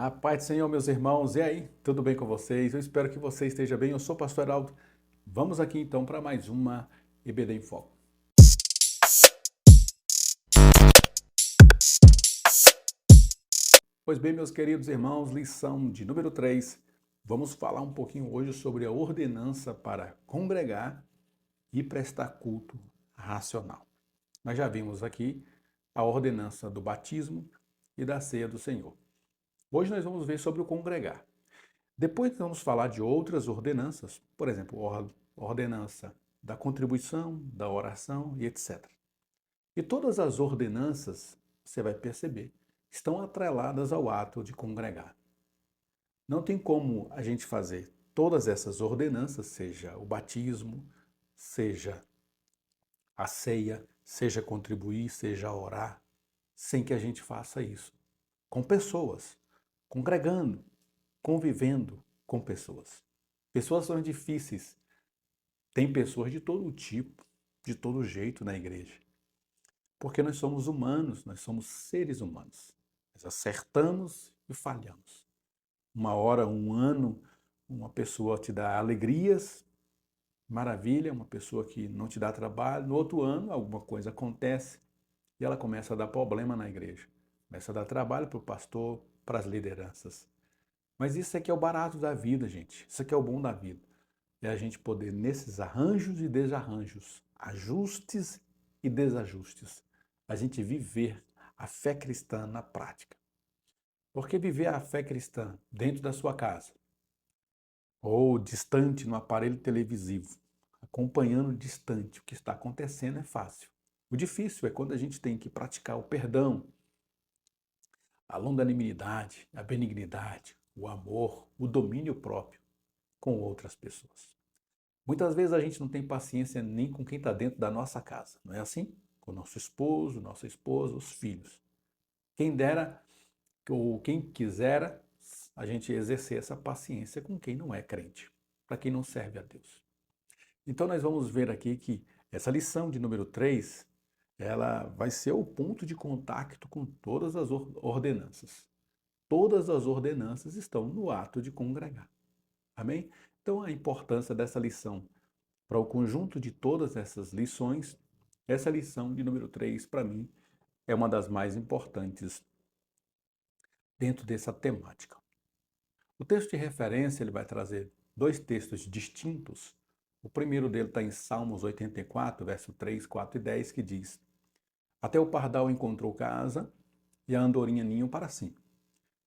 A paz do Senhor, meus irmãos. E aí, tudo bem com vocês? Eu espero que você esteja bem. Eu sou o pastor Heraldo. Vamos aqui então para mais uma EBD em Foco. Pois bem, meus queridos irmãos, lição de número 3. Vamos falar um pouquinho hoje sobre a ordenança para congregar e prestar culto racional. Nós já vimos aqui a ordenança do batismo e da ceia do Senhor. Hoje nós vamos ver sobre o congregar. Depois vamos falar de outras ordenanças, por exemplo, ordenança da contribuição, da oração e etc. E todas as ordenanças, você vai perceber, estão atreladas ao ato de congregar. Não tem como a gente fazer todas essas ordenanças, seja o batismo, seja a ceia, seja contribuir, seja orar, sem que a gente faça isso com pessoas, congregando, convivendo com pessoas. Pessoas são difíceis. Tem pessoas de todo tipo, de todo jeito na igreja. Porque nós somos humanos, nós somos seres humanos. Nós acertamos e falhamos. Uma hora, um ano, uma pessoa te dá alegrias, maravilha, uma pessoa que não te dá trabalho. No outro ano, alguma coisa acontece e ela começa a dar problema na igreja. Começa a dar trabalho para o pastor, para as lideranças. Mas isso aqui é o barato da vida, gente. Isso aqui é o bom da vida. É a gente poder, nesses arranjos e desarranjos, ajustes e desajustes, a gente viver a fé cristã na prática. Porque viver a fé cristã dentro da sua casa, ou distante no aparelho televisivo, acompanhando distante o que está acontecendo é fácil. O difícil é quando a gente tem que praticar o perdão, a longanimidade, a benignidade, o amor, o domínio próprio com outras pessoas. Muitas vezes a gente não tem paciência nem com quem está dentro da nossa casa, não é assim? Com o nosso esposo, nossa esposa, os filhos. Quem dera, ou quem quisera, a gente exercer essa paciência com quem não é crente, para quem não serve a Deus. Então nós vamos ver aqui que essa lição de número 3, ela vai ser o ponto de contato com todas as ordenanças. Todas as ordenanças estão no ato de congregar. Amém? Então a importância dessa lição para o conjunto de todas essas lições, essa lição de número 3, para mim, é uma das mais importantes dentro dessa temática. O texto de referência ele vai trazer dois textos distintos. O primeiro dele está em Salmos 84, verso 3, 4 e 10, que diz: Até o pardal encontrou casa e a andorinha ninho para si,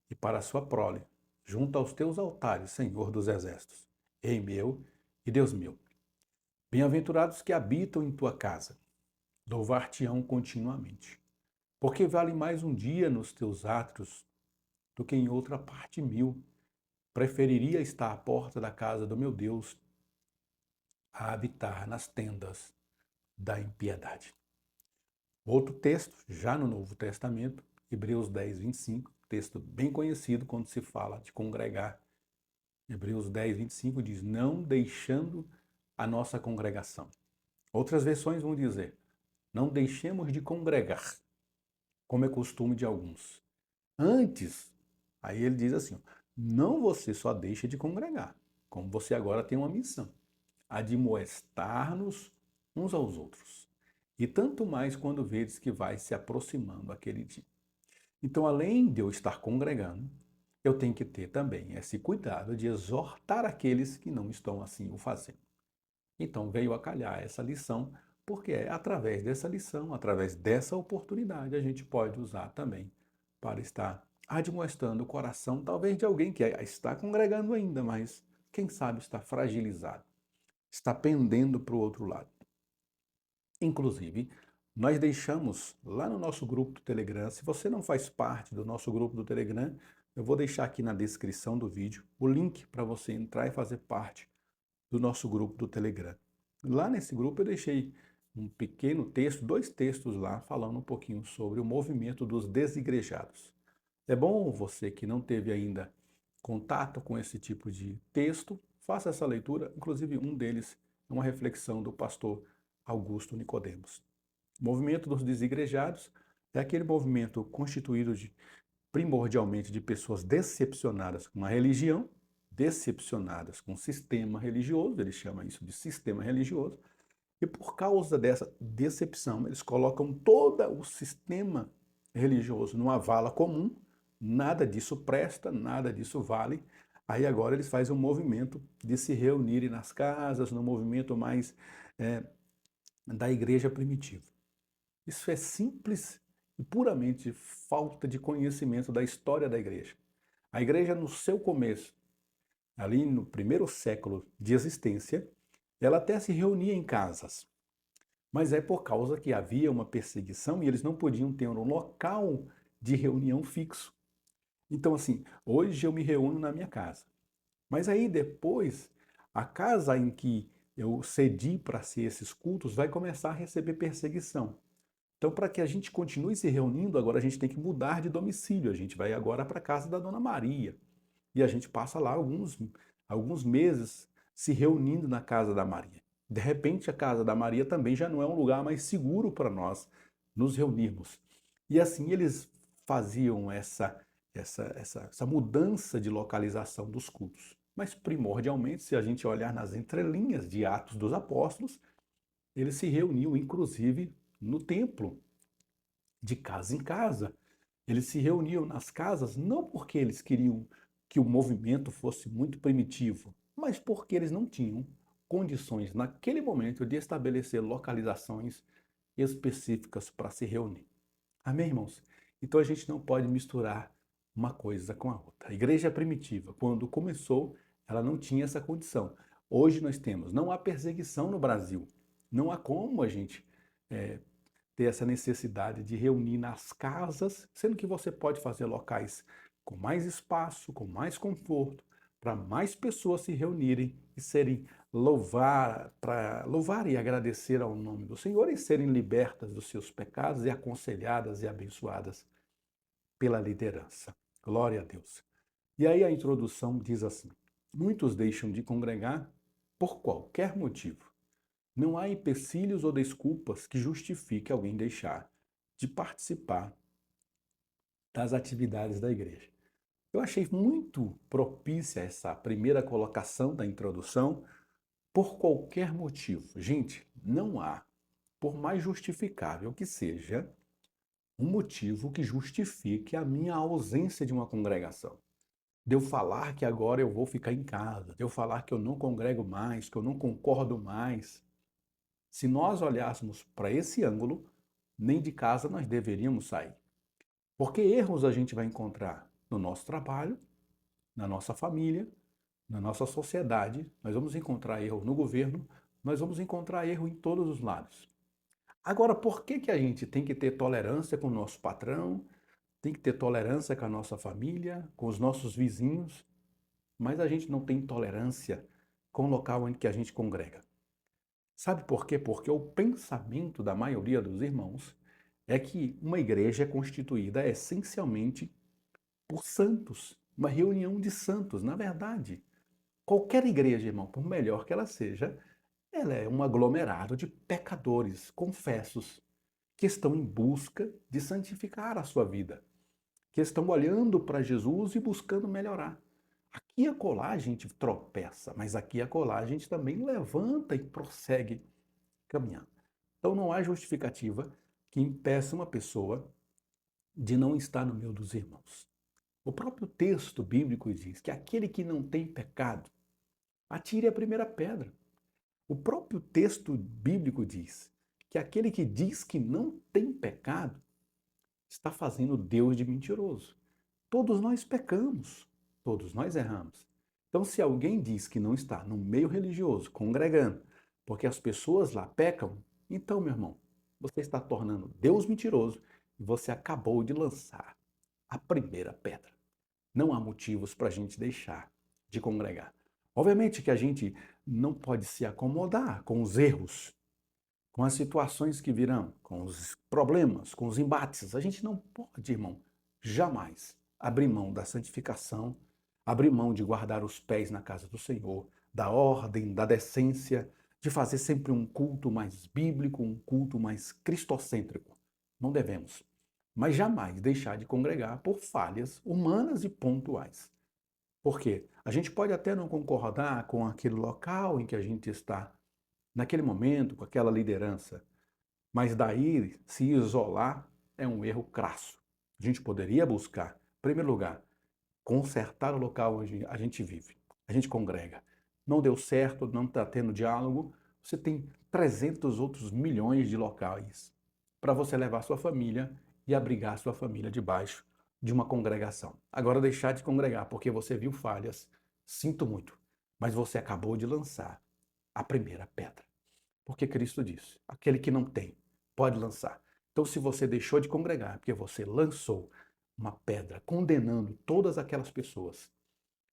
e para a sua prole, junto aos teus altares, Senhor dos exércitos, Rei meu e Deus meu. Bem-aventurados que habitam em tua casa, louvar-te-ão continuamente. Porque vale mais um dia nos teus átrios do que em outra parte 1000. Preferiria estar à porta da casa do meu Deus a habitar nas tendas da impiedade. Outro texto, já no Novo Testamento, Hebreus 10, 25, texto bem conhecido quando se fala de congregar. Hebreus 10, 25 diz: Não deixando a nossa congregação. Outras versões vão dizer: Não deixemos de congregar, como é costume de alguns. Antes, aí ele diz assim: não você só deixa de congregar, como você agora tem uma missão, admoestar-nos uns aos outros. E tanto mais quando vedes que vai se aproximando aquele dia. Então, além de eu estar congregando, eu tenho que ter também esse cuidado de exortar aqueles que não estão assim o fazendo. Então, veio a calhar essa lição, porque é através dessa lição, através dessa oportunidade, a gente pode usar também para estar admoestando o coração, talvez de alguém que está congregando ainda, mas quem sabe está fragilizado, está pendendo para o outro lado. Inclusive, nós deixamos lá no nosso grupo do Telegram, se você não faz parte do nosso grupo do Telegram, eu vou deixar aqui na descrição do vídeo o link para você entrar e fazer parte do nosso grupo do Telegram. Lá nesse grupo eu deixei um pequeno texto, dois textos lá, falando um pouquinho sobre o movimento dos desigrejados. É bom você que não teve ainda contato com esse tipo de texto, faça essa leitura, inclusive um deles é uma reflexão do pastor Augusto Nicodemos. O movimento dos desigrejados é aquele movimento constituído primordialmente de pessoas decepcionadas com a religião, decepcionadas com o sistema religioso, ele chama isso de sistema religioso, e por causa dessa decepção, eles colocam todo o sistema religioso numa vala comum, nada disso presta, nada disso vale. Aí agora eles fazem um movimento de se reunirem nas casas, no movimento mais da igreja primitiva. Isso é simples e puramente falta de conhecimento da história da igreja. A igreja, no seu começo, ali no primeiro século de existência, ela até se reunia em casas, mas é por causa que havia uma perseguição e eles não podiam ter um local de reunião fixo. Então, assim, hoje eu me reúno na minha casa, mas aí depois, a casa em que eu cedi para ser esses cultos vai começar a receber perseguição. Então, para que a gente continue se reunindo, agora a gente tem que mudar de domicílio. A gente vai agora para a casa da Dona Maria. E a gente passa lá alguns meses se reunindo na casa da Maria. De repente, a casa da Maria também já não é um lugar mais seguro para nós nos reunirmos. E assim eles faziam essa mudança de localização dos cultos. Mas, primordialmente, se a gente olhar nas entrelinhas de Atos dos Apóstolos, eles se reuniam, inclusive, no templo, de casa em casa. Eles se reuniam nas casas não porque eles queriam que o movimento fosse muito primitivo, mas porque eles não tinham condições naquele momento de estabelecer localizações específicas para se reunir. Amém, irmãos? Então a gente não pode misturar uma coisa com a outra. A igreja primitiva, quando começou, ela não tinha essa condição. Hoje nós temos, não há perseguição no Brasil. Não há como a gente ter essa necessidade de reunir nas casas, sendo que você pode fazer locais com mais espaço, com mais conforto, para mais pessoas se reunirem e serem para louvar e agradecer ao nome do Senhor e serem libertas dos seus pecados e aconselhadas e abençoadas pela liderança. Glória a Deus. E aí a introdução diz assim: muitos deixam de congregar por qualquer motivo. Não há empecilhos ou desculpas que justifiquem alguém deixar de participar das atividades da igreja. Eu achei muito propícia essa primeira colocação da introdução, por qualquer motivo. Gente, não há, por mais justificável que seja, um motivo que justifique a minha ausência de uma congregação. De eu falar que agora eu vou ficar em casa, de eu falar que eu não congrego mais, que eu não concordo mais. Se nós olhássemos para esse ângulo, nem de casa nós deveríamos sair. Porque erros a gente vai encontrar no nosso trabalho, na nossa família, na nossa sociedade, nós vamos encontrar erro no governo, nós vamos encontrar erro em todos os lados. Agora, por que a gente tem que ter tolerância com o nosso patrão, tem que ter tolerância com a nossa família, com os nossos vizinhos, mas a gente não tem tolerância com o local em que a gente congrega? Sabe por quê? Porque o pensamento da maioria dos irmãos é que uma igreja é constituída essencialmente por santos, uma reunião de santos. Na verdade, qualquer igreja, irmão, por melhor que ela seja, ela é um aglomerado de pecadores confessos que estão em busca de santificar a sua vida, que estão olhando para Jesus e buscando melhorar. Aqui e acolá a gente tropeça, mas aqui e acolá a gente também levanta e prossegue caminhando. Então não há justificativa que impeça uma pessoa de não estar no meio dos irmãos. O próprio texto bíblico diz que aquele que não tem pecado, atire a primeira pedra. O próprio texto bíblico diz que aquele que diz que não tem pecado está fazendo Deus de mentiroso. Todos nós pecamos, todos nós erramos. Então, se alguém diz que não está no meio religioso, congregando, porque as pessoas lá pecam, então, meu irmão, você está tornando Deus mentiroso e você acabou de lançar a primeira pedra. Não há motivos para a gente deixar de congregar. Obviamente que a gente não pode se acomodar com os erros, com as situações que virão, com os problemas, com os embates. A gente não pode, irmão, jamais abrir mão da santificação, abrir mão de guardar os pés na casa do Senhor, da ordem, da decência, de fazer sempre um culto mais bíblico, um culto mais cristocêntrico. Não devemos. mas jamais deixar de congregar por falhas humanas e pontuais. Por quê? A gente pode até não concordar com aquele local em que a gente está, naquele momento, com aquela liderança, mas daí se isolar é um erro crasso. A gente poderia buscar, em primeiro lugar, consertar o local onde a gente vive. A gente congrega. Não deu certo, não está tendo diálogo, você tem 300 outros milhões de locais para você levar sua família e abrigar sua família debaixo de uma congregação. Agora deixar de congregar porque você viu falhas, sinto muito, mas você acabou de lançar a primeira pedra. Porque Cristo disse, aquele que não tem, pode lançar. Então se você deixou de congregar porque você lançou uma pedra condenando todas aquelas pessoas,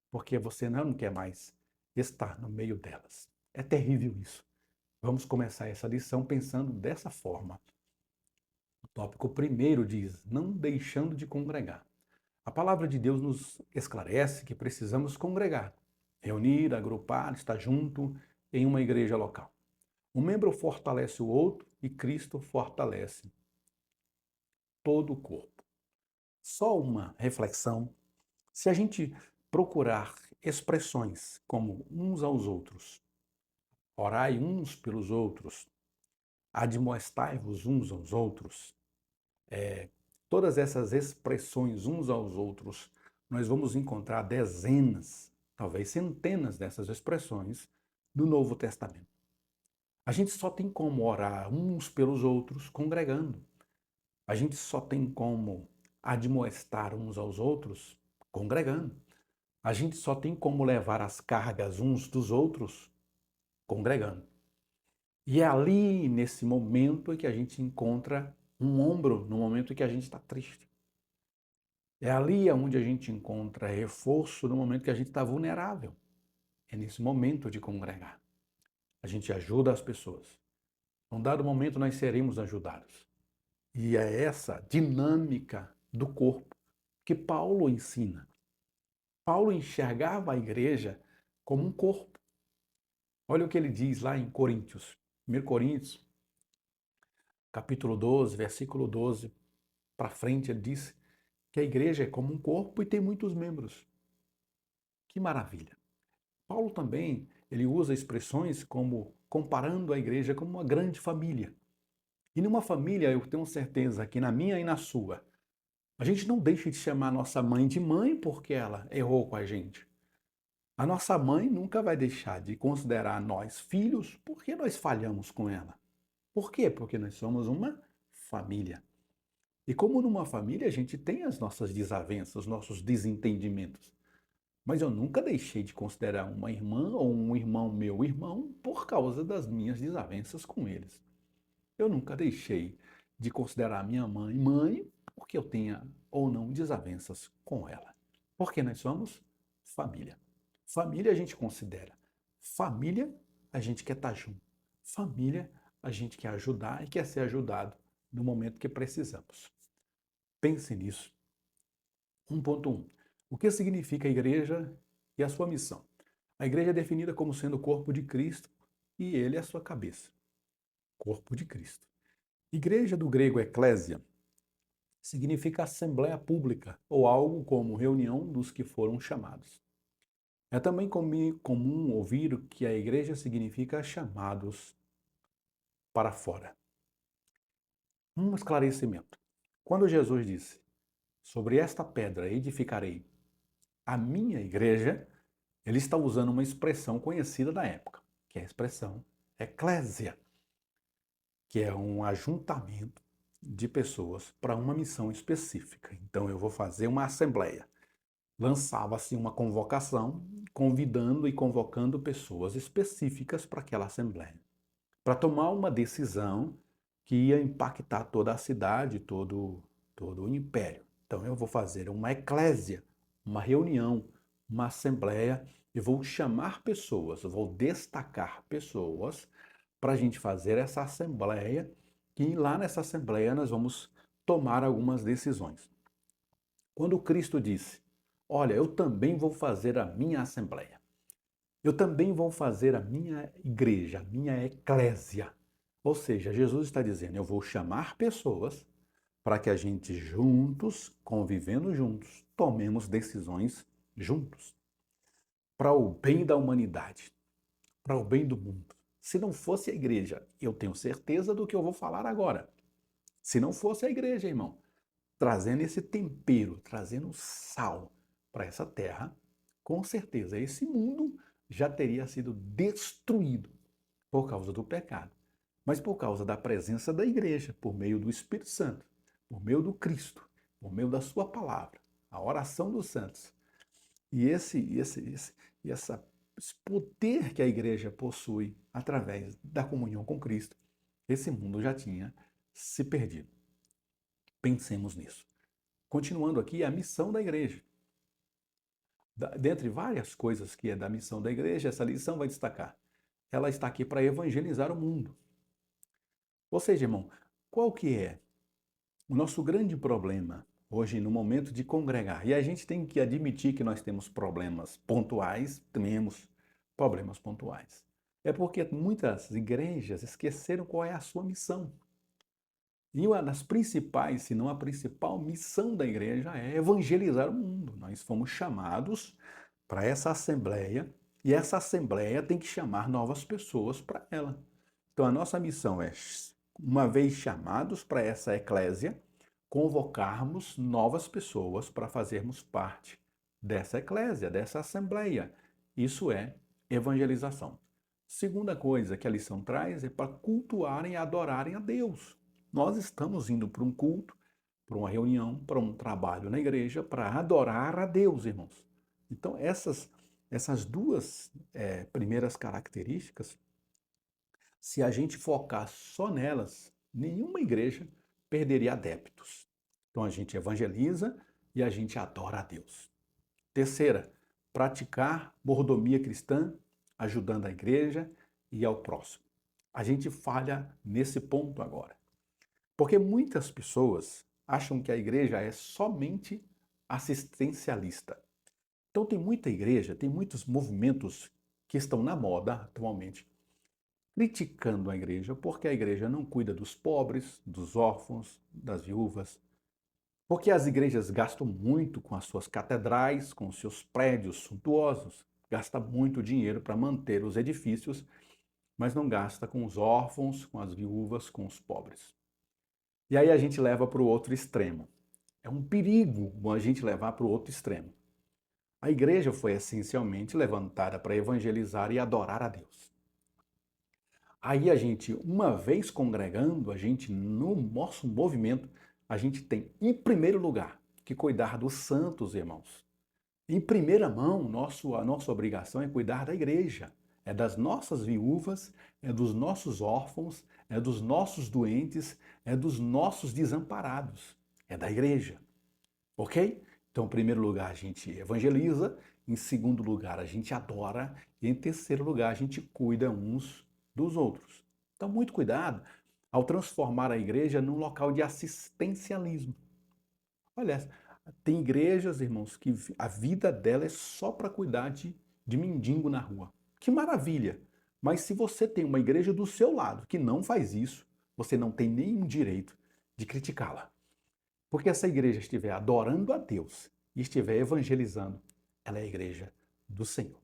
porque você não quer mais estar no meio delas. É terrível isso. Vamos começar essa lição pensando dessa forma. O tópico primeiro diz, não deixando de congregar. A palavra de Deus nos esclarece que precisamos congregar, reunir, agrupar, estar junto em uma igreja local. Um membro fortalece o outro e Cristo fortalece todo o corpo. Só uma reflexão. Se a gente procurar expressões como uns aos outros, orai uns pelos outros, admoestai-vos uns aos outros, todas essas expressões uns aos outros, nós vamos encontrar dezenas, talvez centenas dessas expressões no Novo Testamento. A gente só tem como orar uns pelos outros congregando. A gente só tem como admoestar uns aos outros congregando. A gente só tem como levar as cargas uns dos outros congregando. E é ali, nesse momento, que a gente encontra um ombro, no momento em que a gente está triste. É ali onde a gente encontra reforço no momento que a gente está vulnerável. É nesse momento de congregar. A gente ajuda as pessoas. Num dado momento nós seremos ajudados. E é essa dinâmica do corpo que Paulo ensina. Paulo enxergava a igreja como um corpo. Olha o que ele diz lá em Coríntios, 1 Coríntios, capítulo 12, versículo 12 para frente, ele diz que a igreja é como um corpo e tem muitos membros. Que maravilha! Paulo também, ele usa expressões como comparando a igreja como uma grande família. E numa família, eu tenho certeza que na minha e na sua, a gente não deixa de chamar nossa mãe de mãe porque ela errou com a gente. A nossa mãe nunca vai deixar de considerar nós filhos porque nós falhamos com ela. Por quê? Porque nós somos uma família. E como numa família a gente tem as nossas desavenças, os nossos desentendimentos. Mas eu nunca deixei de considerar uma irmã ou um irmão meu irmão por causa das minhas desavenças com eles. Eu nunca deixei de considerar minha mãe mãe porque eu tenha ou não desavenças com ela. Porque nós somos família. Família a gente considera. Família a gente quer estar junto. Família a gente quer ajudar e quer ser ajudado no momento que precisamos. Pense nisso. 1.1. O que significa a igreja e a sua missão? A igreja é definida como sendo o corpo de Cristo e ele é a sua cabeça. Corpo de Cristo. Igreja do grego eclésia significa assembleia pública ou algo como reunião dos que foram chamados. É também comum ouvir que a igreja significa chamados para fora. Um esclarecimento. Quando Jesus disse, sobre esta pedra edificarei a minha igreja, ele está usando uma expressão conhecida da época, que é a expressão eclésia, que é um ajuntamento de pessoas para uma missão específica. Então eu vou fazer uma assembleia. Lançava-se uma convocação, convidando e convocando pessoas específicas para aquela assembleia, para tomar uma decisão que ia impactar toda a cidade, todo o império. Então eu vou fazer uma eclésia, uma reunião, uma assembleia, e vou chamar pessoas, eu vou destacar pessoas para a gente fazer essa assembleia, que lá nessa assembleia nós vamos tomar algumas decisões. Quando Cristo disse, olha, eu também vou fazer a minha assembleia, eu também vou fazer a minha igreja, a minha eclésia. Ou seja, Jesus está dizendo, eu vou chamar pessoas para que a gente juntos, convivendo juntos, tomemos decisões juntos, para o bem da humanidade, para o bem do mundo. Se não fosse a igreja, eu tenho certeza do que eu vou falar agora. Se não fosse a igreja, irmão, trazendo esse tempero, trazendo sal para essa terra, com certeza esse mundo já teria sido destruído por causa do pecado, mas por causa da presença da igreja, por meio do Espírito Santo, por meio do Cristo, por meio da sua palavra, a oração dos santos. E esse poder que a igreja possui através da comunhão com Cristo, esse mundo já tinha se perdido. Pensemos nisso. Continuando aqui, a missão da igreja. Dentre várias coisas que é da missão da igreja, essa lição vai destacar. Ela está aqui para evangelizar o mundo. Ou seja, irmão, qual que é o nosso grande problema hoje no momento de congregar? E a gente tem que admitir que nós temos problemas pontuais, temos problemas pontuais. É porque muitas igrejas esqueceram qual é a sua missão. E uma das principais, se não a principal missão da igreja é evangelizar o mundo. Nós fomos chamados para essa assembleia e essa assembleia tem que chamar novas pessoas para ela. Então a nossa missão é, uma vez chamados para essa eclésia, convocarmos novas pessoas para fazermos parte dessa eclésia, dessa assembleia. Isso é evangelização. Segunda coisa que a lição traz é para cultuarem e adorarem a Deus. Nós estamos indo para um culto, para uma reunião, para um trabalho na igreja, para adorar a Deus, irmãos. Então, essas duas primeiras características, se a gente focar só nelas, nenhuma igreja perderia adeptos. Então, a gente evangeliza e a gente adora a Deus. Terceira, praticar mordomia cristã, ajudando a igreja e ao próximo. A gente falha nesse ponto agora. Porque muitas pessoas acham que a igreja é somente assistencialista. Então tem muita igreja, tem muitos movimentos que estão na moda atualmente, criticando a igreja porque a igreja não cuida dos pobres, dos órfãos, das viúvas. Porque as igrejas gastam muito com as suas catedrais, com os seus prédios suntuosos, gasta muito dinheiro para manter os edifícios, mas não gasta com os órfãos, com as viúvas, com os pobres. E aí a gente leva para o outro extremo. É um perigo a gente levar para o outro extremo. A igreja foi essencialmente levantada para evangelizar e adorar a Deus. Aí a gente, uma vez congregando, a gente, no nosso movimento, a gente tem, em primeiro lugar, que cuidar dos santos, irmãos. Em primeira mão, a nossa obrigação é cuidar da igreja. É das nossas viúvas, é dos nossos órfãos, é dos nossos doentes, é dos nossos desamparados. É da igreja. Ok? Então, em primeiro lugar, a gente evangeliza, em segundo lugar, a gente adora, e em terceiro lugar, a gente cuida uns dos outros. Então, muito cuidado ao transformar a igreja num local de assistencialismo. Olha, tem igrejas, irmãos, que a vida dela é só para cuidar de mendigo na rua. Que maravilha! Mas se você tem uma igreja do seu lado que não faz isso, você não tem nenhum direito de criticá-la. Porque essa igreja estiver adorando a Deus e estiver evangelizando, ela é a igreja do Senhor.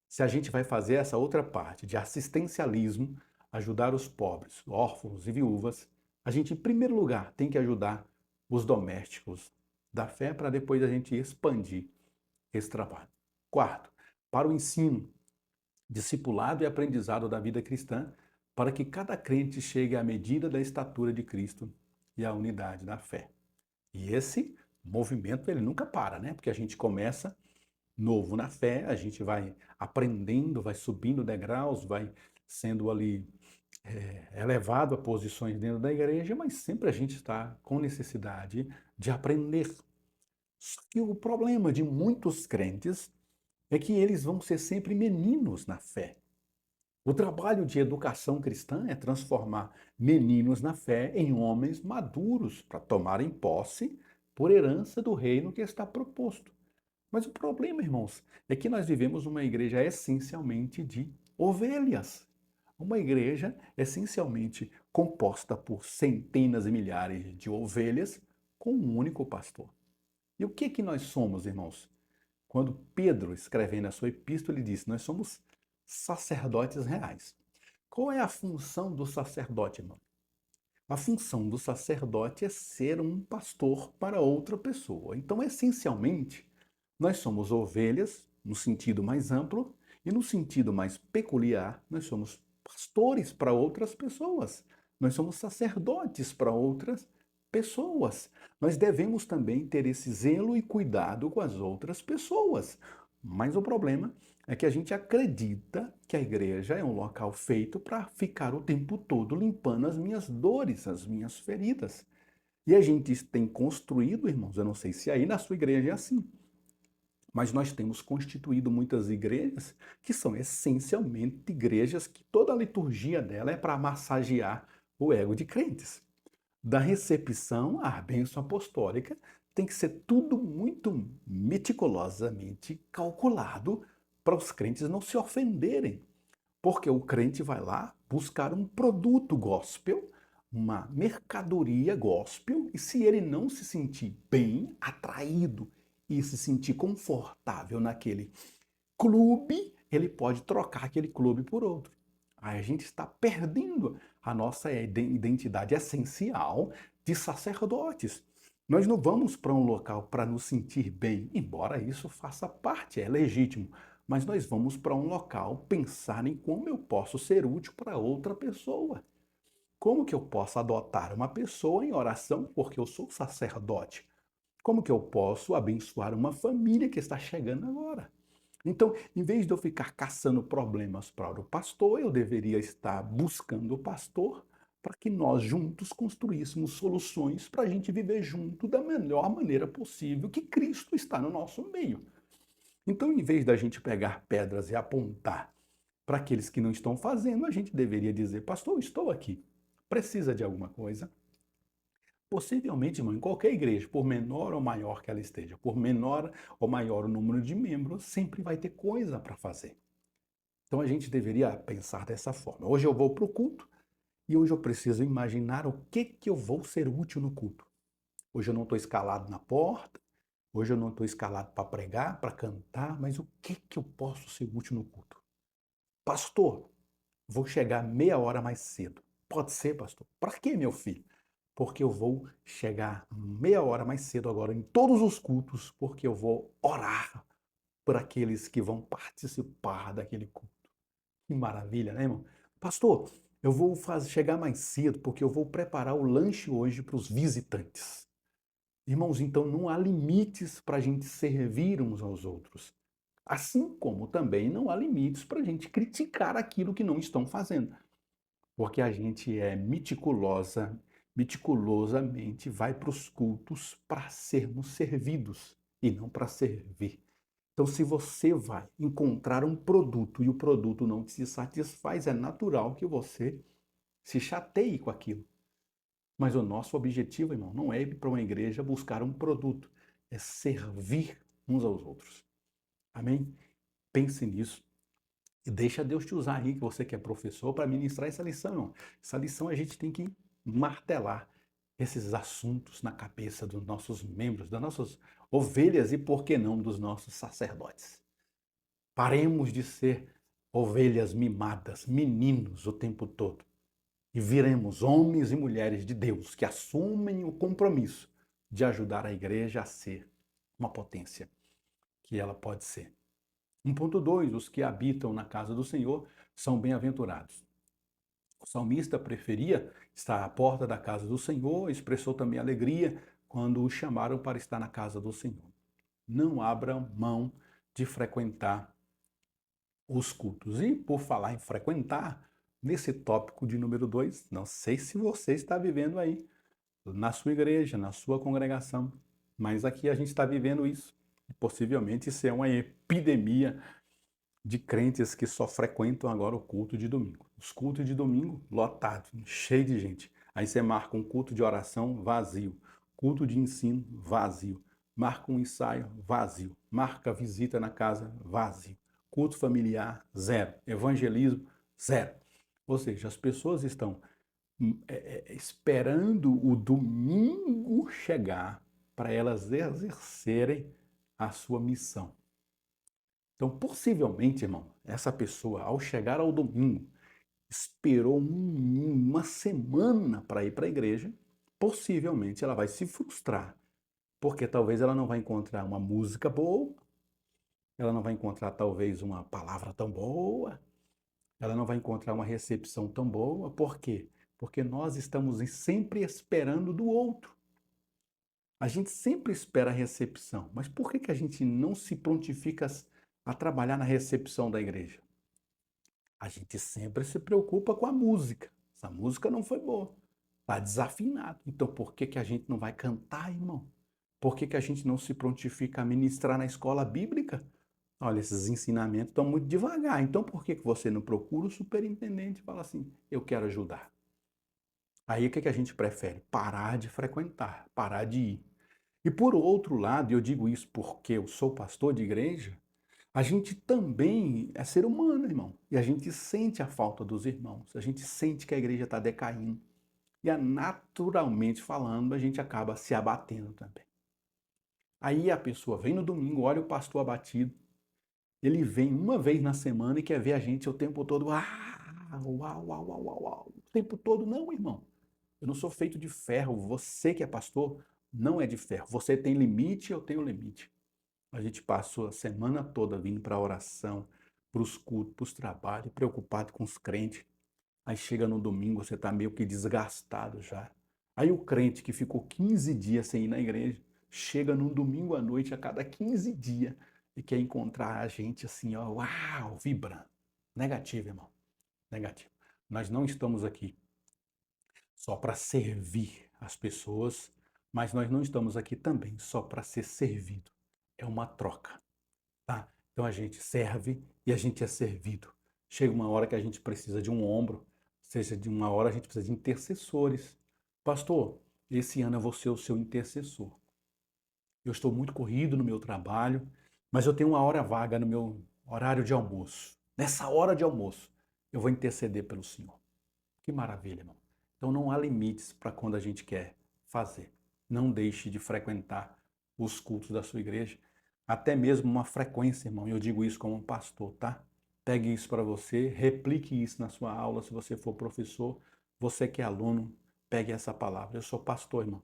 Se a gente vai fazer essa outra parte de assistencialismo, ajudar os pobres, órfãos e viúvas, a gente, em primeiro lugar, tem que ajudar os domésticos da fé para depois a gente expandir esse trabalho. Quarto, para o ensino, discipulado e aprendizado da vida cristã, para que cada crente chegue à medida da estatura de Cristo e à unidade da fé. E esse movimento, ele nunca para, né? Porque a gente começa novo na fé, a gente vai aprendendo, vai subindo degraus, vai sendo ali elevado a posições dentro da igreja, mas sempre a gente está com necessidade de aprender. Só que o problema de muitos crentes é que eles vão ser sempre meninos na fé. O trabalho de educação cristã é transformar meninos na fé em homens maduros para tomarem posse por herança do reino que está proposto. Mas o problema, irmãos, é que nós vivemos uma igreja essencialmente de ovelhas. Uma igreja essencialmente composta por centenas e milhares de ovelhas com um único pastor. E o que nós somos, irmãos? Quando Pedro, escrevendo a sua epístola, ele disse, nós somos sacerdotes reais. Qual é a função do sacerdote, irmão? A função do sacerdote é ser um pastor para outra pessoa. Então, essencialmente, nós somos ovelhas, no sentido mais amplo, e no sentido mais peculiar, nós somos pastores para outras pessoas. Nós somos sacerdotes para outras pessoas. Nós devemos também ter esse zelo e cuidado com as outras pessoas. Mas o problema é que a gente acredita que a igreja é um local feito para ficar o tempo todo limpando as minhas dores, as minhas feridas. E a gente tem construído, irmãos, eu não sei se aí na sua igreja é assim, mas nós temos constituído muitas igrejas que são essencialmente igrejas que toda a liturgia dela é para massagear o ego de crentes. Da recepção à bênção apostólica, tem que ser tudo muito meticulosamente calculado para os crentes não se ofenderem. Porque o crente vai lá buscar um produto gospel, uma mercadoria gospel, e se ele não se sentir bem, atraído e se sentir confortável naquele clube, ele pode trocar aquele clube por outro. Aí a gente está perdendo a nossa identidade essencial de sacerdotes. Nós não vamos para um local para nos sentir bem, embora isso faça parte, é legítimo, mas nós vamos para um local pensar em como eu posso ser útil para outra pessoa. Como que eu posso adotar uma pessoa em oração porque eu sou sacerdote? Como que eu posso abençoar uma família que está chegando agora? Então, em vez de eu ficar caçando problemas para o pastor, eu deveria estar buscando o pastor para que nós juntos construíssemos soluções para a gente viver junto da melhor maneira possível, que Cristo está no nosso meio. Então, em vez da gente pegar pedras e apontar para aqueles que não estão fazendo, a gente deveria dizer, pastor, estou aqui. Precisa de alguma coisa? Possivelmente, irmão, em qualquer igreja, por menor ou maior que ela esteja, por menor ou maior o número de membros, sempre vai ter coisa para fazer. Então a gente deveria pensar dessa forma. Hoje eu vou para o culto e hoje eu preciso imaginar o que eu vou ser útil no culto. Hoje eu não estou escalado na porta, hoje eu não estou escalado para pregar, para cantar, mas o que eu posso ser útil no culto? Pastor, vou chegar meia hora mais cedo. Pode ser, pastor? Para quê, meu filho? Porque eu vou chegar meia hora mais cedo agora em todos os cultos, porque eu vou orar por aqueles que vão participar daquele culto. Que maravilha, né, irmão? Pastor, eu vou chegar mais cedo porque eu vou preparar o lanche hoje para os visitantes. Irmãos, então não há limites para a gente servir uns aos outros. Assim como também não há limites para a gente criticar aquilo que não estão fazendo. Porque a gente é meticulosamente vai para os cultos para sermos servidos e não para servir. Então, se você vai encontrar um produto e o produto não te satisfaz, é natural que você se chateie com aquilo. Mas o nosso objetivo, irmão, não é ir para uma igreja buscar um produto, é servir uns aos outros. Amém? Pense nisso. E deixa Deus te usar aí, que você que é professor, para ministrar essa lição, irmão. Essa lição a gente tem que martelar esses assuntos na cabeça dos nossos membros, das nossas ovelhas e, por que não, dos nossos sacerdotes. Paremos de ser ovelhas mimadas, meninos o tempo todo. E viremos homens e mulheres de Deus que assumem o compromisso de ajudar a igreja a ser uma potência que ela pode ser. 1.2, os que habitam na casa do Senhor são bem-aventurados. O salmista preferia estar à porta da casa do Senhor, expressou também alegria quando o chamaram para estar na casa do Senhor. Não abram mão de frequentar os cultos. E por falar em frequentar, nesse tópico de número 2, não sei se você está vivendo aí, na sua igreja, na sua congregação, mas aqui a gente está vivendo isso. E possivelmente isso é uma epidemia de crentes que só frequentam agora o culto de domingo. Os cultos de domingo lotados, cheio de gente. Aí você marca um culto de oração vazio, culto de ensino vazio, marca um ensaio vazio, marca visita na casa vazio, culto familiar zero, evangelismo zero. Ou seja, as pessoas estão esperando o domingo chegar para elas exercerem a sua missão. Então, possivelmente, irmão, essa pessoa, ao chegar ao domingo, esperou uma semana para ir para a igreja, possivelmente ela vai se frustrar, porque talvez ela não vai encontrar uma música boa, ela não vai encontrar talvez uma palavra tão boa, ela não vai encontrar uma recepção tão boa. Por quê? Porque nós estamos sempre esperando do outro. A gente sempre espera a recepção, mas por que a gente não se prontifica a trabalhar na recepção da igreja? A gente sempre se preocupa com a música. Essa música não foi boa, está desafinado. Então por que a gente não vai cantar, irmão? Por que a gente não se prontifica a ministrar na escola bíblica? Olha, esses ensinamentos estão muito devagar. Então por que você não procura o superintendente e fala assim, eu quero ajudar? Aí o que a gente prefere? Parar de frequentar, parar de ir. E por outro lado, e eu digo isso porque eu sou pastor de igreja, a gente também é ser humano, irmão. E a gente sente a falta dos irmãos, a gente sente que a igreja está decaindo. E naturalmente falando, a gente acaba se abatendo também. Aí a pessoa vem no domingo, olha o pastor abatido, ele vem uma vez na semana e quer ver a gente o tempo todo. Uau, uau, uau, uau, uau. O tempo todo, não, irmão. Eu não sou feito de ferro. Você que é pastor não é de ferro. Você tem limite, eu tenho limite. A gente passou a semana toda vindo para a oração, para os cultos, para os trabalhos, preocupado com os crentes. Aí chega no domingo, você está meio que desgastado já. Aí o crente que ficou 15 dias sem ir na igreja, chega num domingo à noite a cada 15 dias e quer encontrar a gente assim, ó, uau, vibrando. Negativo, irmão. Negativo. Nós não estamos aqui só para servir as pessoas, mas nós não estamos aqui também só para ser servido. É uma troca, tá? Então a gente serve e a gente é servido. Chega uma hora que a gente precisa de um ombro, seja de uma hora a gente precisa de intercessores. Pastor, esse ano eu vou ser o seu intercessor. Eu estou muito corrido no meu trabalho, mas eu tenho uma hora vaga no meu horário de almoço. Nessa hora de almoço, eu vou interceder pelo Senhor. Que maravilha, irmão. Então não há limites para quando a gente quer fazer. Não deixe de frequentar os cultos da sua igreja, até mesmo uma frequência, irmão. Eu digo isso como um pastor, tá? Pegue isso para você, replique isso na sua aula, se você for professor, você que é aluno, pegue essa palavra. Eu sou pastor, irmão.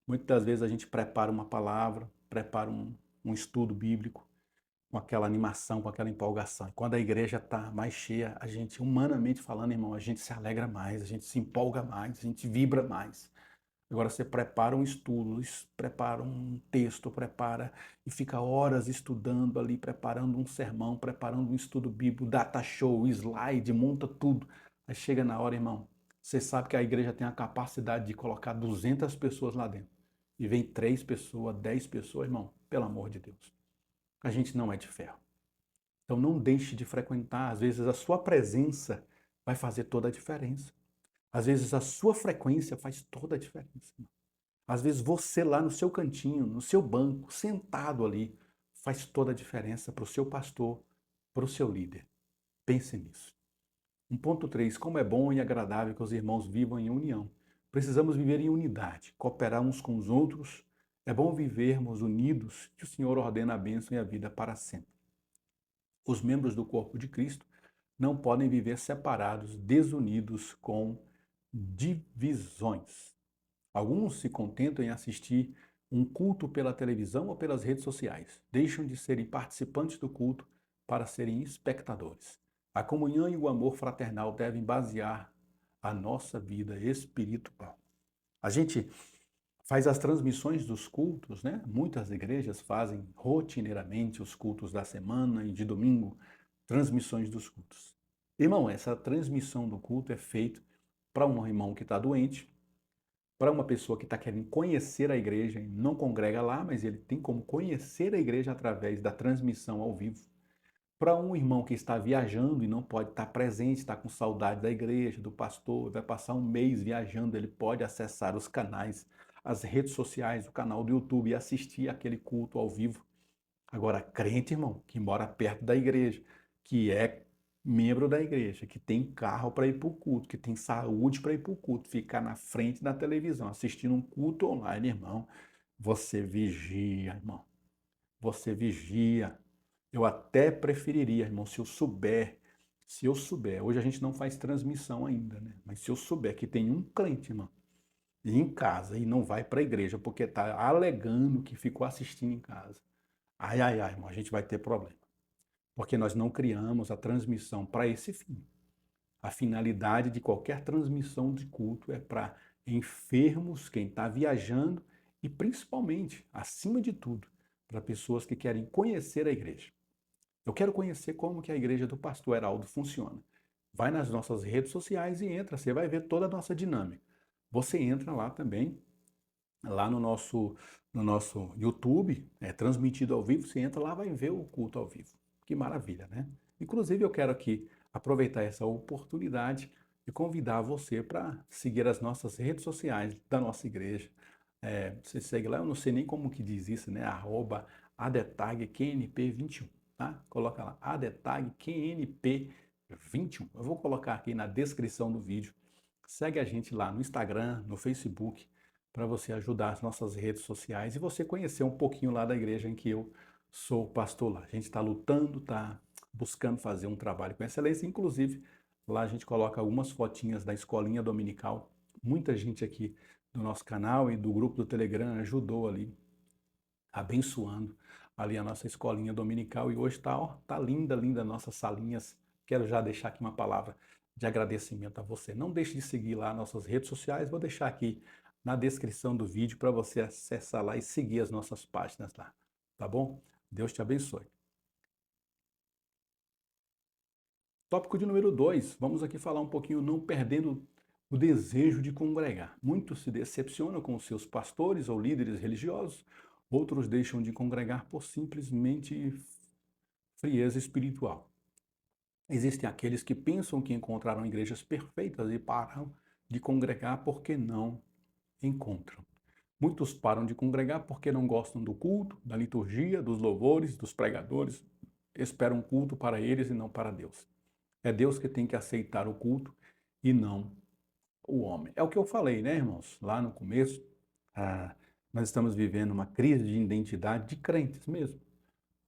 Muitas vezes a gente prepara uma palavra, prepara um estudo bíblico, com aquela animação, com aquela empolgação. E quando a igreja está mais cheia, a gente, humanamente falando, irmão, a gente se alegra mais, a gente se empolga mais, a gente vibra mais. Agora você prepara um estudo, prepara um texto, prepara e fica horas estudando ali, preparando um sermão, preparando um estudo bíblico, data show, slide, monta tudo. Aí chega na hora, irmão, você sabe que a igreja tem a capacidade de colocar 200 pessoas lá dentro. E vem 3 pessoas, 10 pessoas, irmão, pelo amor de Deus. A gente não é de ferro. Então não deixe de frequentar. Às vezes a sua presença vai fazer toda a diferença. Às vezes a sua frequência faz toda a diferença. Às vezes você lá no seu cantinho, no seu banco, sentado ali, faz toda a diferença para o seu pastor, para o seu líder. Pense nisso. 1.3. Como é bom e agradável que os irmãos vivam em união. Precisamos viver em unidade, cooperar uns com os outros. É bom vivermos unidos, que o Senhor ordena a bênção e a vida para sempre. Os membros do corpo de Cristo não podem viver separados, desunidos, com divisões. Alguns se contentam em assistir um culto pela televisão ou pelas redes sociais. Deixam de serem participantes do culto para serem espectadores. A comunhão e o amor fraternal devem basear a nossa vida espiritual. A gente faz as transmissões dos cultos, né? Muitas igrejas fazem rotineiramente os cultos da semana e de domingo, transmissões dos cultos. Irmão, essa transmissão do culto é feita para um irmão que está doente, para uma pessoa que está querendo conhecer a igreja e não congrega lá, mas ele tem como conhecer a igreja através da transmissão ao vivo. Para um irmão que está viajando e não pode estar presente, está com saudade da igreja, do pastor, vai passar um mês viajando, ele pode acessar os canais, as redes sociais, o canal do YouTube e assistir aquele culto ao vivo. Agora, crente, irmão, que mora perto da igreja, que é membro da igreja, que tem carro para ir para o culto, que tem saúde para ir para o culto, ficar na frente da televisão assistindo um culto online, irmão, você vigia, irmão. Você vigia. Eu até preferiria, irmão, se eu souber, hoje a gente não faz transmissão ainda, né? Mas se eu souber que tem um crente, irmão, em casa e não vai para a igreja porque está alegando que ficou assistindo em casa. Ai, ai, ai, irmão, a gente vai ter problema. Porque nós não criamos a transmissão para esse fim. A finalidade de qualquer transmissão de culto é para enfermos, quem está viajando e principalmente, acima de tudo, para pessoas que querem conhecer a igreja. Eu quero conhecer como que a igreja do pastor Heraldo funciona. Vai nas nossas redes sociais e entra, você vai ver toda a nossa dinâmica. Você entra lá também, lá no nosso YouTube, é transmitido ao vivo, você entra lá, vai ver o culto ao vivo. Que maravilha, né? Inclusive, eu quero aqui aproveitar essa oportunidade e convidar você para seguir as nossas redes sociais da nossa igreja. Você segue lá, eu não sei nem como que diz isso, né? @adetagqnp21, tá? Coloca lá, @adetagqnp21. Eu vou colocar aqui na descrição do vídeo. Segue a gente lá no Instagram, no Facebook, para você ajudar as nossas redes sociais e você conhecer um pouquinho lá da igreja em que eu sou pastor lá. A gente está lutando, está buscando fazer um trabalho com excelência, inclusive lá a gente coloca algumas fotinhas da escolinha dominical. Muita gente aqui do nosso canal e do grupo do Telegram ajudou ali, abençoando ali a nossa escolinha dominical e hoje tá linda, linda nossas salinhas. Quero já deixar aqui uma palavra de agradecimento a você. Não deixe de seguir lá nossas redes sociais, vou deixar aqui na descrição do vídeo para você acessar lá e seguir as nossas páginas lá, tá bom? Deus te abençoe. Tópico de número 2, vamos aqui falar um pouquinho não perdendo o desejo de congregar. Muitos se decepcionam com seus pastores ou líderes religiosos, outros deixam de congregar por simplesmente frieza espiritual. Existem aqueles que pensam que encontraram igrejas perfeitas e param de congregar porque não encontram. Muitos param de congregar porque não gostam do culto, da liturgia, dos louvores, dos pregadores, esperam um culto para eles e não para Deus. É Deus que tem que aceitar o culto e não o homem. É o que eu falei, né, irmãos? Lá no começo, ah, nós estamos vivendo uma crise de identidade de crentes mesmo.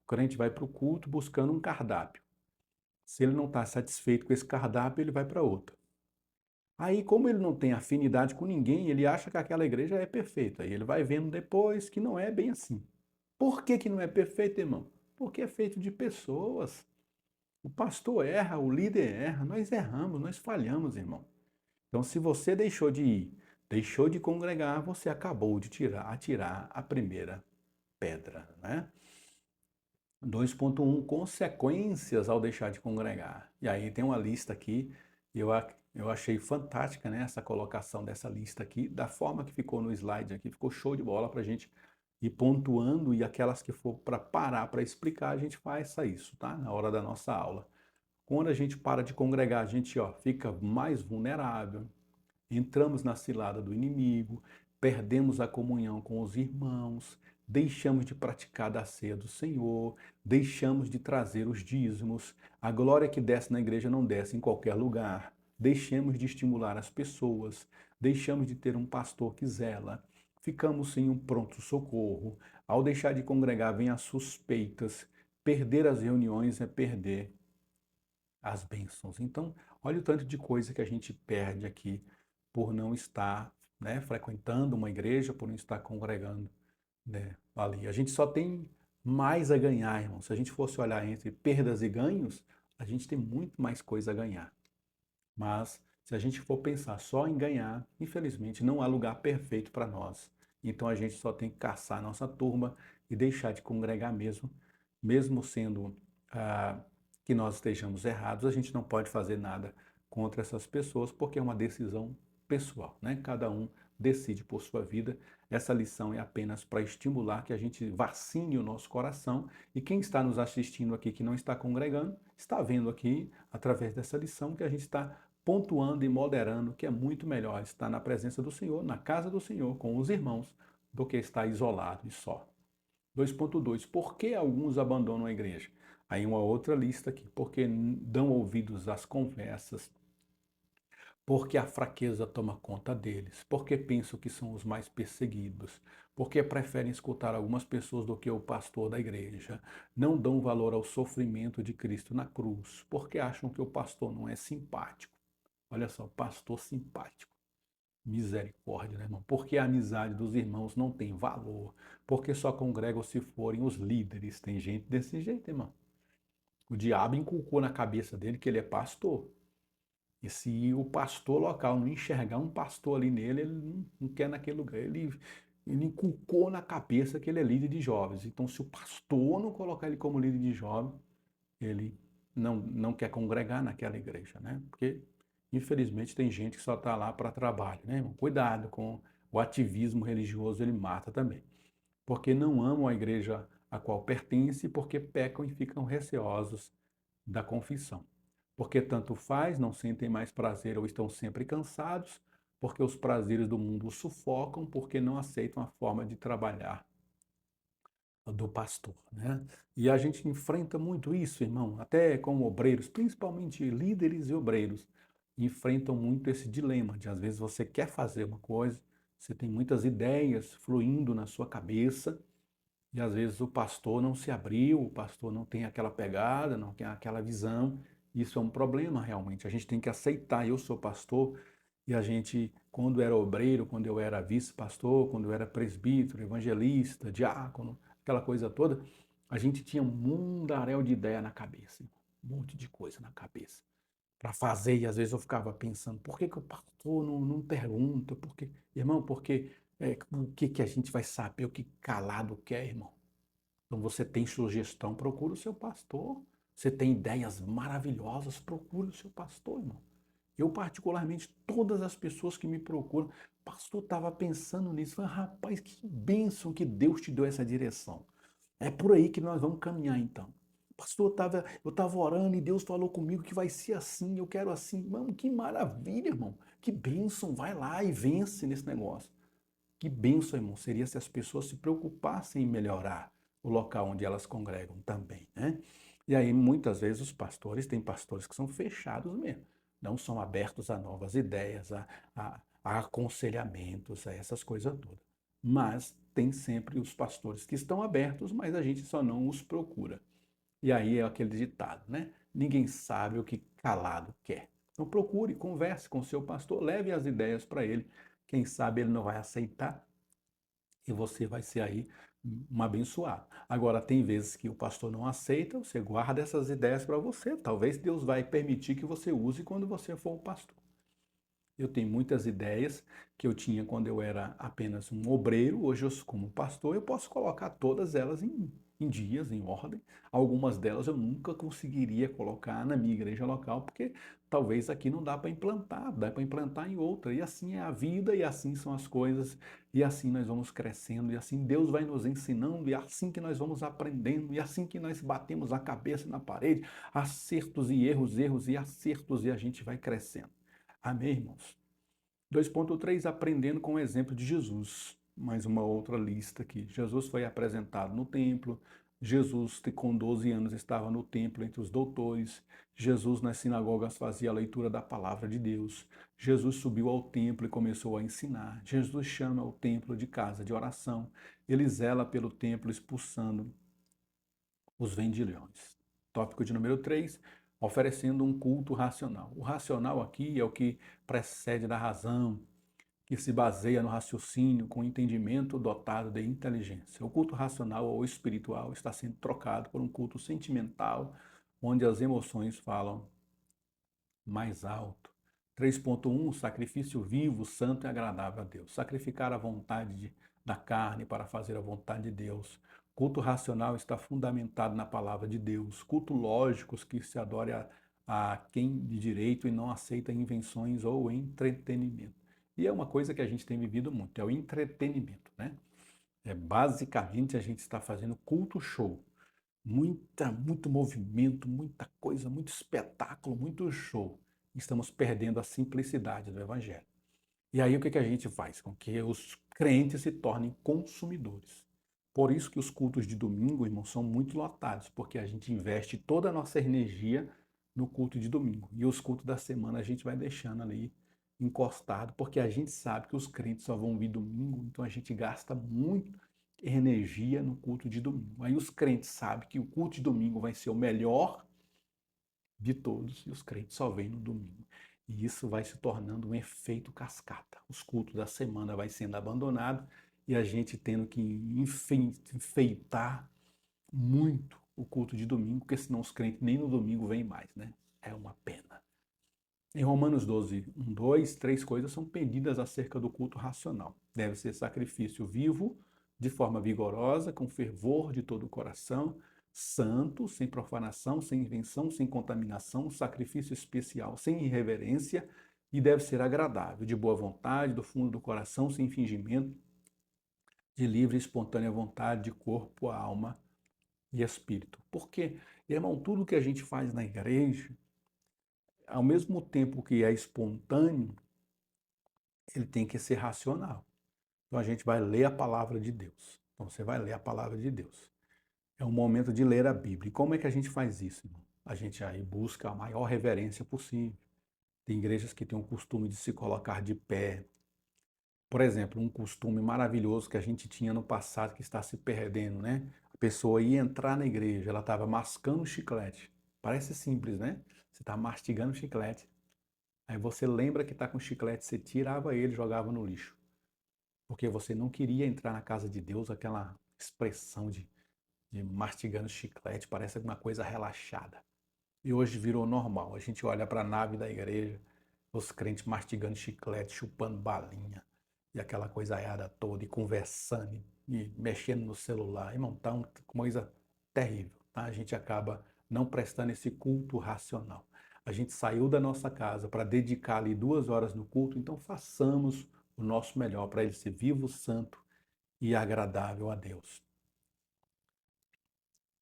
O crente vai para o culto buscando um cardápio. Se ele não está satisfeito com esse cardápio, ele vai para outra. Aí, como ele não tem afinidade com ninguém, ele acha que aquela igreja é perfeita. Aí ele vai vendo depois que não é bem assim. Por que que não é perfeito, irmão? Porque é feito de pessoas. O pastor erra, o líder erra, nós erramos, nós falhamos, irmão. Então, se você deixou de ir, deixou de congregar, você acabou de atirar a primeira pedra, né? 2.1 consequências ao deixar de congregar. E aí tem uma lista aqui, eu achei fantástica, né, essa colocação dessa lista aqui, da forma que ficou no slide aqui, ficou show de bola para a gente ir pontuando e aquelas que for para parar para explicar, a gente faça isso, tá? Na hora da nossa aula. Quando a gente para de congregar, a gente fica mais vulnerável, entramos na cilada do inimigo, perdemos a comunhão com os irmãos, deixamos de praticar da ceia do Senhor, deixamos de trazer os dízimos, a glória que desce na igreja não desce em qualquer lugar, deixamos de estimular as pessoas, deixamos de ter um pastor que zela, ficamos sem um pronto-socorro, ao deixar de congregar vem as suspeitas, perder as reuniões é perder as bênçãos. Então, olha o tanto de coisa que a gente perde aqui por não estar, né, frequentando uma igreja, por não estar congregando, né, ali. A gente só tem mais a ganhar, irmão. Se a gente fosse olhar entre perdas e ganhos, a gente tem muito mais coisa a ganhar. Mas se a gente for pensar só em ganhar, infelizmente não há lugar perfeito para nós. Então a gente só tem que caçar a nossa turma e deixar de congregar mesmo, mesmo sendo que nós estejamos errados, a gente não pode fazer nada contra essas pessoas porque é uma decisão pessoal, né? Cada um decide por sua vida. Essa lição é apenas para estimular que a gente vacine o nosso coração e quem está nos assistindo aqui que não está congregando, está vendo aqui através dessa lição que a gente está pontuando e moderando que é muito melhor estar na presença do Senhor, na casa do Senhor, com os irmãos, do que estar isolado e só. 2.2. Por que alguns abandonam a igreja? Aí uma outra lista aqui, porque dão ouvidos às conversas, porque a fraqueza toma conta deles, porque pensam que são os mais perseguidos, porque preferem escutar algumas pessoas do que o pastor da igreja, não dão valor ao sofrimento de Cristo na cruz, porque acham que o pastor não é simpático. Olha só, pastor simpático. Misericórdia, né, irmão? Porque a amizade dos irmãos não tem valor, porque só congregam se forem os líderes. Tem gente desse jeito, irmão. O diabo inculcou na cabeça dele que ele é pastor. E se o pastor local não enxergar um pastor ali nele, ele não quer naquele lugar. Ele inculcou na cabeça que ele é líder de jovens. Então, se o pastor não colocar ele como líder de jovens, ele não quer congregar naquela igreja, né? Porque, infelizmente, tem gente que só está lá para trabalho, né, irmão? Cuidado com o ativismo religioso, ele mata também. Porque não amam a igreja a qual pertence, porque pecam e ficam receosos da confissão. Porque tanto faz, não sentem mais prazer ou estão sempre cansados, porque os prazeres do mundo os sufocam, porque não aceitam a forma de trabalhar do pastor, né? E a gente enfrenta muito isso, irmão, até como obreiros, principalmente líderes e obreiros, enfrentam muito esse dilema de às vezes você quer fazer uma coisa, você tem muitas ideias fluindo na sua cabeça, e às vezes o pastor não se abriu, o pastor não tem aquela pegada, não tem aquela visão. Isso é um problema realmente. A gente tem que aceitar. Eu sou pastor e a gente, quando era obreiro, quando eu era vice-pastor, quando eu era presbítero, evangelista, diácono, aquela coisa toda, a gente tinha um mundaréu de ideia na cabeça, um monte de coisa na cabeça para fazer. E às vezes eu ficava pensando, por que que o pastor não pergunta? Porque, irmão, porque o que que a gente vai saber o que calado quer, irmão? Então você tem sugestão, procura o seu pastor. Você tem ideias maravilhosas, procura o seu pastor, irmão. Eu, particularmente, todas as pessoas que me procuram, pastor, estava pensando nisso. Falei, rapaz, que bênção que Deus te deu essa direção. É por aí que nós vamos caminhar, então. Pastor, eu estava orando e Deus falou comigo que vai ser assim, eu quero assim. Mano, que maravilha, irmão. Que bênção, vai lá e vence nesse negócio. Que bênção, irmão, seria se as pessoas se preocupassem em melhorar o local onde elas congregam também, né? E aí, muitas vezes, os pastores, tem pastores que são fechados mesmo, não são abertos a novas ideias, a aconselhamentos, a essas coisas todas. Mas tem sempre os pastores que estão abertos, mas a gente só não os procura. E aí é aquele ditado, né? Ninguém sabe o que calado quer. Então procure, converse com o seu pastor, leve as ideias para ele. Quem sabe ele não vai aceitar e você vai ser aí um abençoado. Agora, tem vezes que o pastor não aceita, você guarda essas ideias para você. Talvez Deus vai permitir que você use quando você for o pastor. Eu tenho muitas ideias que eu tinha quando eu era apenas um obreiro. Hoje, como pastor, eu posso colocar todas elas em dias, em ordem. Algumas delas eu nunca conseguiria colocar na minha igreja local, porque talvez aqui não dá para implantar, dá para implantar em outra. E assim é a vida, e assim são as coisas, e assim nós vamos crescendo, e assim Deus vai nos ensinando, e assim que nós vamos aprendendo, e assim que nós batemos a cabeça na parede, acertos e erros, erros e acertos, e a gente vai crescendo. Amém, irmãos? 2.3, aprendendo com o exemplo de Jesus. Mais uma outra lista aqui. Jesus foi apresentado no templo. Jesus, com 12 anos, estava no templo entre os doutores. Jesus, nas sinagogas, fazia a leitura da palavra de Deus. Jesus subiu ao templo e começou a ensinar. Jesus chama o templo de casa de oração. Ele zela pelo templo, expulsando os vendilhões. Tópico de número 3, oferecendo um culto racional. O racional aqui é o que precede da razão, que se baseia no raciocínio com entendimento dotado de inteligência. O culto racional ou espiritual está sendo trocado por um culto sentimental, onde as emoções falam mais alto. 3.1, sacrifício vivo, santo e agradável a Deus. Sacrificar a vontade da carne para fazer a vontade de Deus. Culto racional está fundamentado na palavra de Deus. Culto lógicos que se adore a quem de direito e não aceita invenções ou entretenimento. E é uma coisa que a gente tem vivido muito, é o entretenimento, né? Basicamente a gente está fazendo culto show. Muito movimento, muita coisa, muito espetáculo, muito show. Estamos perdendo a simplicidade do Evangelho. E aí o que a gente faz? Com que os crentes se tornem consumidores. Por isso que os cultos de domingo, irmão, são muito lotados, porque a gente investe toda a nossa energia no culto de domingo. E os cultos da semana a gente vai deixando ali encostado, porque a gente sabe que os crentes só vão vir domingo, então a gente gasta muito energia no culto de domingo. Aí os crentes sabem que o culto de domingo vai ser o melhor de todos e os crentes só vêm no domingo. E isso vai se tornando um efeito cascata. Os cultos da semana vai sendo abandonado e a gente tendo que enfeitar muito o culto de domingo, porque senão os crentes nem no domingo vêm mais, né? É uma pena. Em Romanos 12, 1, 2, três coisas são pedidas acerca do culto racional. Deve ser sacrifício vivo, de forma vigorosa, com fervor de todo o coração, santo, sem profanação, sem invenção, sem contaminação, sacrifício especial, sem irreverência, e deve ser agradável, de boa vontade, do fundo do coração, sem fingimento, de livre e espontânea vontade, de corpo, alma e espírito. Porque, irmão, tudo que a gente faz na igreja, ao mesmo tempo que é espontâneo, ele tem que ser racional. Então a gente vai ler a palavra de Deus. Então você vai ler a palavra de Deus. É um momento de ler a Bíblia. E como é que a gente faz isso, irmão? A gente aí busca a maior reverência possível. Tem igrejas que têm o costume de se colocar de pé. Por exemplo, um costume maravilhoso que a gente tinha no passado que está se perdendo, né? A pessoa ia entrar na igreja, ela estava mascando chiclete. Parece simples, né? Você está mastigando chiclete. Aí você lembra que está com chiclete, você tirava ele e jogava no lixo. Porque você não queria entrar na casa de Deus, aquela expressão de mastigando chiclete, parece alguma coisa relaxada. E hoje virou normal. A gente olha para a nave da igreja, os crentes mastigando chiclete, chupando balinha, e aquela coisaiada toda, e conversando, e mexendo no celular. Irmão, tá uma coisa terrível. Tá? A gente acaba não prestando esse culto racional. A gente saiu da nossa casa para dedicar ali 2 horas no culto, então façamos o nosso melhor para ele ser vivo, santo e agradável a Deus.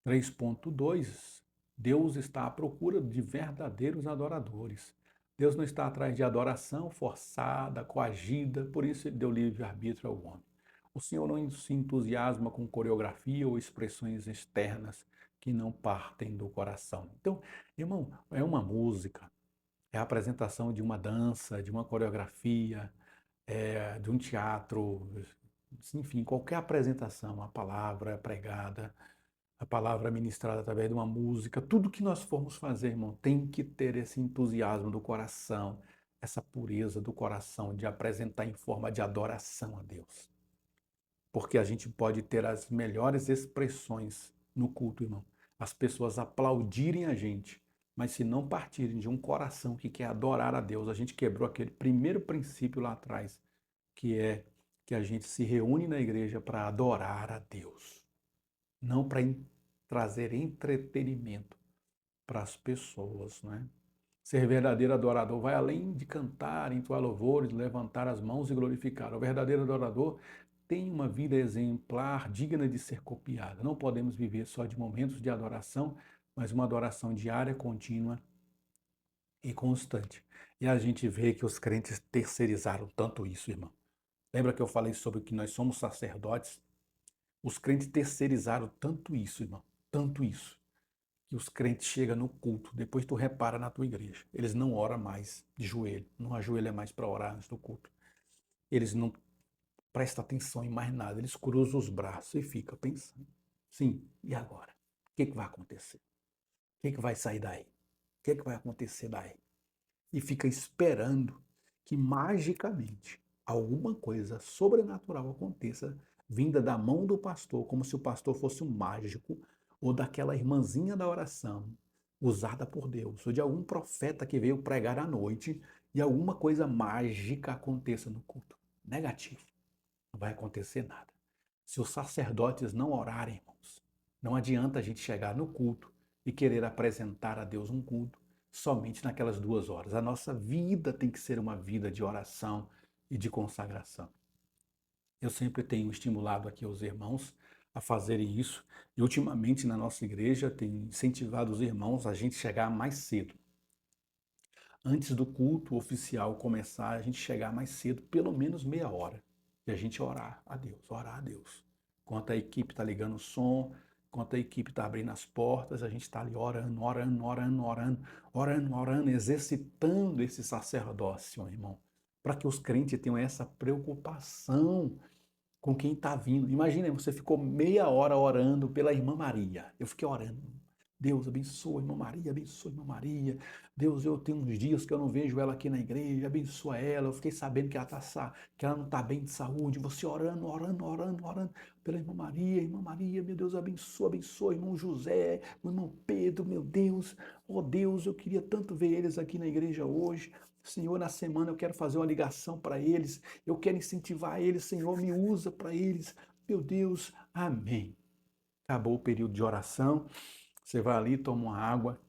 3.2 Deus está à procura de verdadeiros adoradores. Deus não está atrás de adoração forçada, coagida, por isso ele deu livre-arbítrio ao homem. O Senhor não se entusiasma com coreografia ou expressões externas que não partem do coração. Então, irmão, é uma música, é a apresentação de uma dança, de uma coreografia, de um teatro, enfim, qualquer apresentação, a palavra pregada, a palavra ministrada através de uma música, tudo que nós formos fazer, irmão, tem que ter esse entusiasmo do coração, essa pureza do coração de apresentar em forma de adoração a Deus. Porque a gente pode ter as melhores expressões no culto, irmão. As pessoas aplaudirem a gente, mas se não partirem de um coração que quer adorar a Deus, a gente quebrou aquele primeiro princípio lá atrás, que é que a gente se reúne na igreja para adorar a Deus, não para trazer entretenimento para as pessoas, né? Ser verdadeiro adorador vai além de cantar, entoar louvores, levantar as mãos e glorificar. O verdadeiro adorador tem uma vida exemplar, digna de ser copiada. Não podemos viver só de momentos de adoração, mas uma adoração diária, contínua e constante. E a gente vê que os crentes terceirizaram tanto isso, irmão. Lembra que eu falei sobre que nós somos sacerdotes? Os crentes terceirizaram tanto isso, irmão, tanto isso, que os crentes chegam no culto, depois tu repara na tua igreja, eles não oram mais de joelho, não ajoelham mais para orar antes do culto. Eles não prestam atenção em mais nada, eles cruzam os braços e ficam pensando. Sim, e agora? O que vai acontecer? O que vai sair daí? O que vai acontecer daí? E fica esperando que magicamente alguma coisa sobrenatural aconteça, vinda da mão do pastor, como se o pastor fosse um mágico, ou daquela irmãzinha da oração, usada por Deus, ou de algum profeta que veio pregar à noite e alguma coisa mágica aconteça no culto. Negativo. Não vai acontecer nada. Se os sacerdotes não orarem, irmãos, não adianta a gente chegar no culto e querer apresentar a Deus um culto somente naquelas 2 horas. A nossa vida tem que ser uma vida de oração e de consagração. Eu sempre tenho estimulado aqui os irmãos a fazerem isso e ultimamente na nossa igreja tem incentivado os irmãos a gente chegar mais cedo. Antes do culto oficial começar, a gente chegar mais cedo, pelo menos meia hora, e a gente orar a Deus, enquanto a equipe está ligando o som, enquanto a equipe está abrindo as portas, a gente está ali orando, orando, orando, orando, orando, orando, exercitando esse sacerdócio, irmão, para que os crentes tenham essa preocupação com quem está vindo. Imagina, você ficou meia hora orando pela irmã Maria. Eu fiquei orando. Deus abençoa a irmã Maria, abençoa a irmã Maria. Deus, eu tenho uns dias que eu não vejo ela aqui na igreja, abençoa ela. Eu fiquei sabendo que que ela não está bem de saúde. Você orando, orando, orando, orando pela irmã Maria, meu Deus, abençoa, abençoa, irmão José, o irmão Pedro, meu Deus. Oh Deus, eu queria tanto ver eles aqui na igreja hoje. Senhor, na semana eu quero fazer uma ligação para eles, eu quero incentivar eles, Senhor, me usa para eles. Meu Deus, amém. Acabou o período de oração, você vai ali, toma uma água,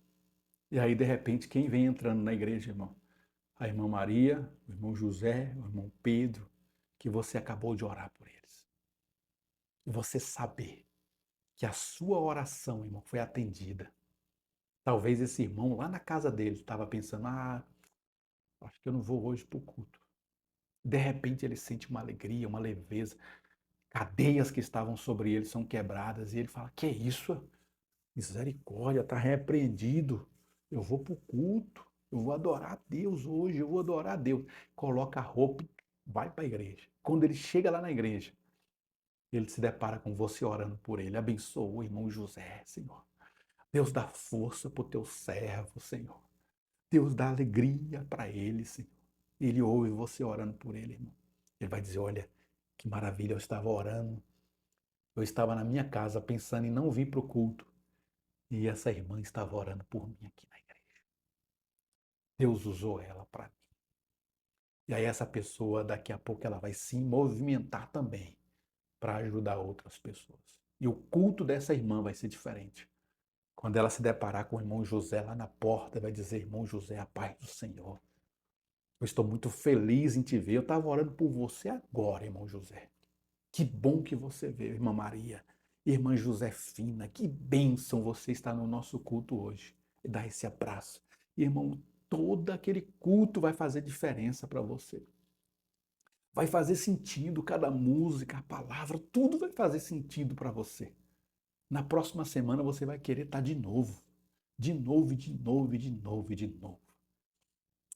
e aí, de repente, quem vem entrando na igreja, irmão? A irmã Maria, o irmão José, o irmão Pedro, que você acabou de orar por eles. E você saber que a sua oração, irmão, foi atendida. Talvez esse irmão lá na casa dele estava pensando, acho que eu não vou hoje para o culto. De repente ele sente uma alegria, uma leveza, cadeias que estavam sobre ele são quebradas, e ele fala, que é isso? Misericórdia, está repreendido, eu vou para o culto, eu vou adorar a Deus hoje, eu vou adorar a Deus. Coloca a roupa e vai para a igreja. Quando ele chega lá na igreja, ele se depara com você orando por ele. Abençoa o irmão José, Senhor. Deus dá força para o teu servo, Senhor. Deus dá alegria para ele, Senhor. Ele ouve você orando por ele, irmão. Ele vai dizer, olha, que maravilha, eu estava orando. Eu estava na minha casa pensando em não vir para o culto. E essa irmã estava orando por mim aqui na igreja. Deus usou ela para mim. E aí essa pessoa, daqui a pouco, ela vai se movimentar também para ajudar outras pessoas. E o culto dessa irmã vai ser diferente. Quando ela se deparar com o irmão José lá na porta, vai dizer, irmão José, a paz do Senhor. Eu estou muito feliz em te ver. Eu estava orando por você agora, irmão José. Que bom que você veio, irmã Maria, irmã Josefina, que bênção você estar no nosso culto hoje. E dar esse abraço. Irmão, todo aquele culto vai fazer diferença para você. Vai fazer sentido, cada música, a palavra, tudo vai fazer sentido para você. Na próxima semana você vai querer estar de novo. De novo, de novo, de novo, de novo.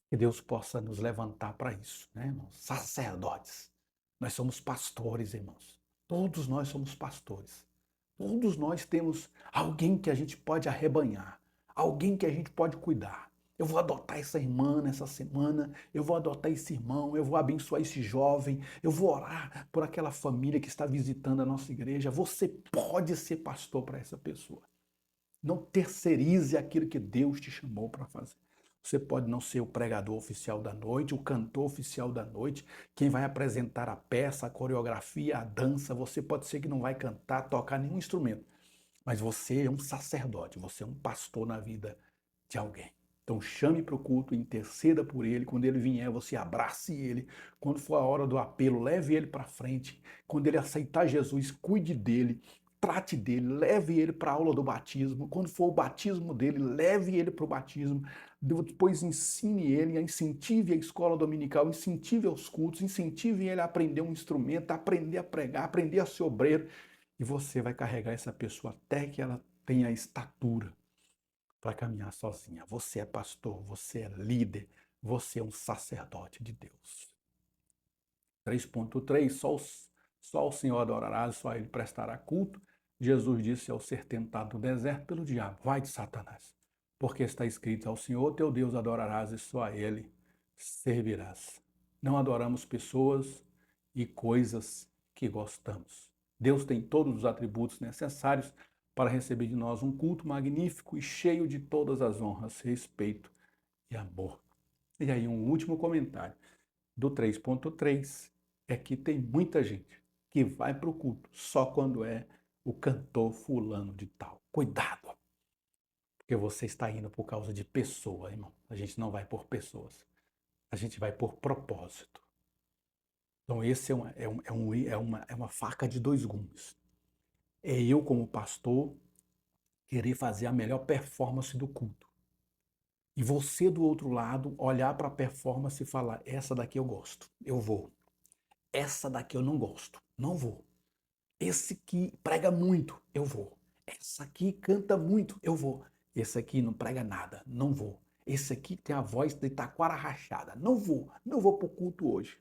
Que Deus possa nos levantar para isso, né, irmãos? Sacerdotes. Nós somos pastores, irmãos. Todos nós somos pastores. Todos nós temos alguém que a gente pode arrebanhar, alguém que a gente pode cuidar. Eu vou adotar essa irmã nessa semana, eu vou adotar esse irmão, eu vou abençoar esse jovem, eu vou orar por aquela família que está visitando a nossa igreja. Você pode ser pastor para essa pessoa. Não terceirize aquilo que Deus te chamou para fazer. Você pode não ser o pregador oficial da noite, o cantor oficial da noite, quem vai apresentar a peça, a coreografia, a dança. Você pode ser que não vai cantar, tocar nenhum instrumento, mas você é um sacerdote, você é um pastor na vida de alguém. Então chame para o culto, interceda por ele. Quando ele vier, você abrace ele. Quando for a hora do apelo, leve ele para frente. Quando ele aceitar Jesus, cuide dele, trate dele, leve ele para a aula do batismo. Quando for o batismo dele, leve ele para o batismo. Depois ensine ele, incentive a escola dominical, incentive aos cultos, incentive ele a aprender um instrumento, a aprender a pregar, aprender a ser obreiro. E você vai carregar essa pessoa até que ela tenha estatura para caminhar sozinha. Você é pastor, você é líder, você é um sacerdote de Deus. 3.3, só ao Senhor adorarás, só a Ele prestará culto. Jesus disse ao ser tentado no deserto pelo diabo, vai de Satanás, porque está escrito, ao Senhor teu Deus adorarás e só a Ele servirás. Não adoramos pessoas e coisas que gostamos. Deus tem todos os atributos necessários para receber de nós um culto magnífico e cheio de todas as honras, respeito e amor. E aí um último comentário do 3.3 é que tem muita gente que vai para o culto só quando é o cantor fulano de tal. Cuidado, porque você está indo por causa de pessoa, irmão. A gente não vai por pessoas, a gente vai por propósito. Então esse é uma faca de dois gumes. É eu como pastor querer fazer a melhor performance do culto. E você do outro lado olhar para a performance e falar, essa daqui eu gosto, eu vou. Essa daqui eu não gosto, não vou. Esse que prega muito, eu vou. Essa aqui canta muito, eu vou. Esse aqui não prega nada, não vou. Esse aqui tem a voz de taquara rachada, não vou. Não vou para o culto hoje.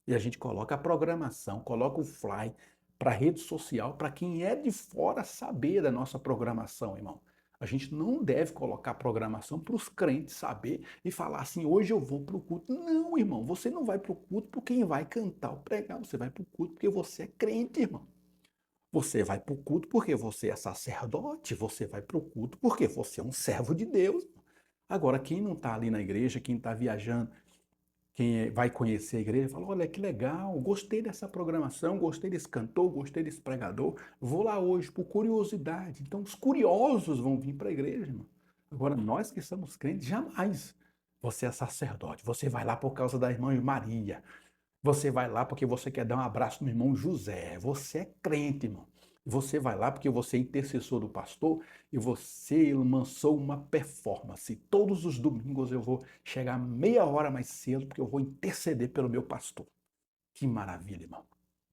E a gente coloca a programação, coloca o fly para a rede social, para quem é de fora saber da nossa programação, irmão. A gente não deve colocar programação para os crentes saber e falar assim, hoje eu vou para o culto. Não, irmão, você não vai para o culto por quem vai cantar ou pregar, você vai para o culto porque você é crente, irmão. Você vai para o culto porque você é sacerdote, você vai para o culto porque você é um servo de Deus. Agora, quem não está ali na igreja, quem está viajando, vai conhecer a igreja, fala, olha que legal, gostei dessa programação, gostei desse cantor, gostei desse pregador, vou lá hoje por curiosidade. Então os curiosos vão vir para a igreja, irmão. Agora nós que somos crentes, jamais. Você é sacerdote, você vai lá por causa da irmã Maria, você vai lá porque você quer dar um abraço no irmão José, você é crente, irmão. Você vai lá porque você é intercessor do pastor e você lançou uma performance. Todos os domingos eu vou chegar meia hora mais cedo porque eu vou interceder pelo meu pastor. Que maravilha, irmão.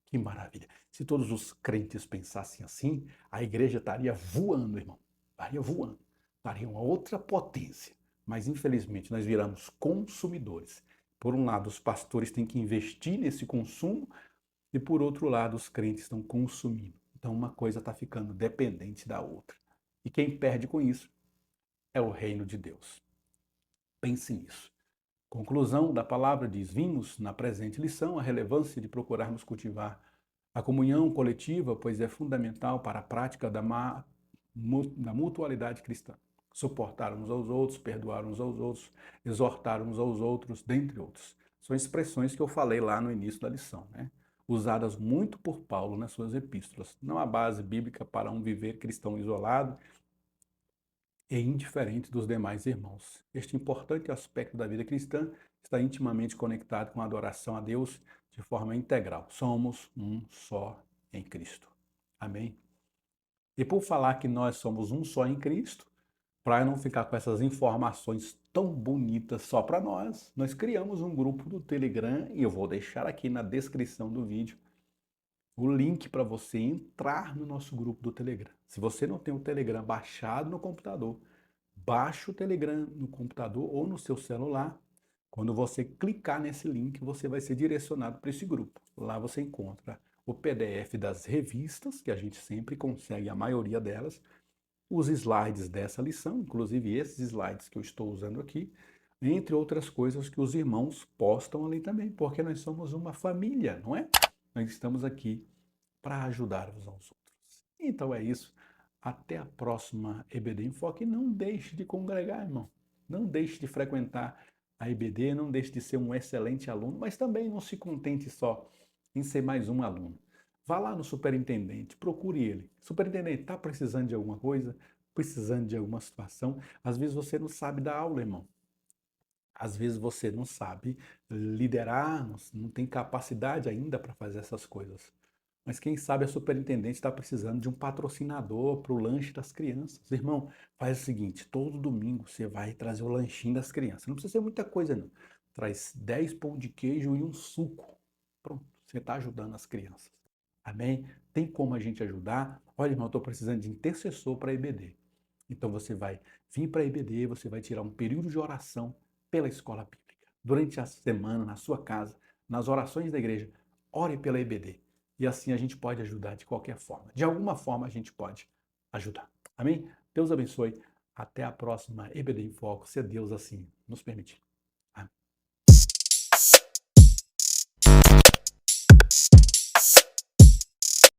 Que maravilha. Se todos os crentes pensassem assim, a igreja estaria voando, irmão. Estaria voando. Estaria uma outra potência. Mas infelizmente nós viramos consumidores. Por um lado, os pastores têm que investir nesse consumo e por outro lado, os crentes estão consumindo. Então, uma coisa está ficando dependente da outra. E quem perde com isso é o reino de Deus. Pense nisso. Conclusão da palavra diz: vimos na presente lição a relevância de procurarmos cultivar a comunhão coletiva, pois é fundamental para a prática da mutualidade cristã. Suportar uns aos outros, perdoar uns aos outros, exortar uns aos outros, dentre outros. São expressões que eu falei lá no início da lição, né? Usadas muito por Paulo nas suas epístolas. Não há base bíblica para um viver cristão isolado e indiferente dos demais irmãos. Este importante aspecto da vida cristã está intimamente conectado com a adoração a Deus de forma integral. Somos um só em Cristo. Amém? E por falar que nós somos um só em Cristo, para não ficar com essas informações tão bonitas só para nós criamos um grupo do Telegram e eu vou deixar aqui na descrição do vídeo o link para você entrar no nosso grupo do Telegram. Se você não tem o Telegram baixado no computador, baixe o Telegram no computador ou no seu celular. Quando você clicar nesse link, você vai ser direcionado para esse grupo. Lá você encontra o PDF das revistas, que a gente sempre consegue a maioria delas, os slides dessa lição, inclusive esses slides que eu estou usando aqui, entre outras coisas que os irmãos postam ali também, porque nós somos uma família, não é? Nós estamos aqui para ajudar uns aos outros. Então é isso. Até a próxima EBD em Foco e não deixe de congregar, irmão. Não deixe de frequentar a EBD, não deixe de ser um excelente aluno, mas também não se contente só em ser mais um aluno. Vá lá no superintendente, procure ele. Superintendente, está precisando de alguma coisa? Precisando de alguma situação? Às vezes você não sabe dar aula, irmão. Às vezes você não sabe liderar, não tem capacidade ainda para fazer essas coisas. Mas quem sabe a superintendente está precisando de um patrocinador para o lanche das crianças. Irmão, faz o seguinte, todo domingo você vai trazer o lanchinho das crianças. Não precisa ser muita coisa, não. Traz 10 pão de queijo e um suco. Pronto, você está ajudando as crianças. Amém? Tem como a gente ajudar? Olha, irmão, eu estou precisando de intercessor para a EBD. Então você vai vir para a EBD, você vai tirar um período de oração pela escola bíblica. Durante a semana, na sua casa, nas orações da igreja, ore pela EBD. E assim a gente pode ajudar de qualquer forma. De alguma forma a gente pode ajudar. Amém? Deus abençoe. Até a próxima EBD em Foco, se Deus assim nos permitir.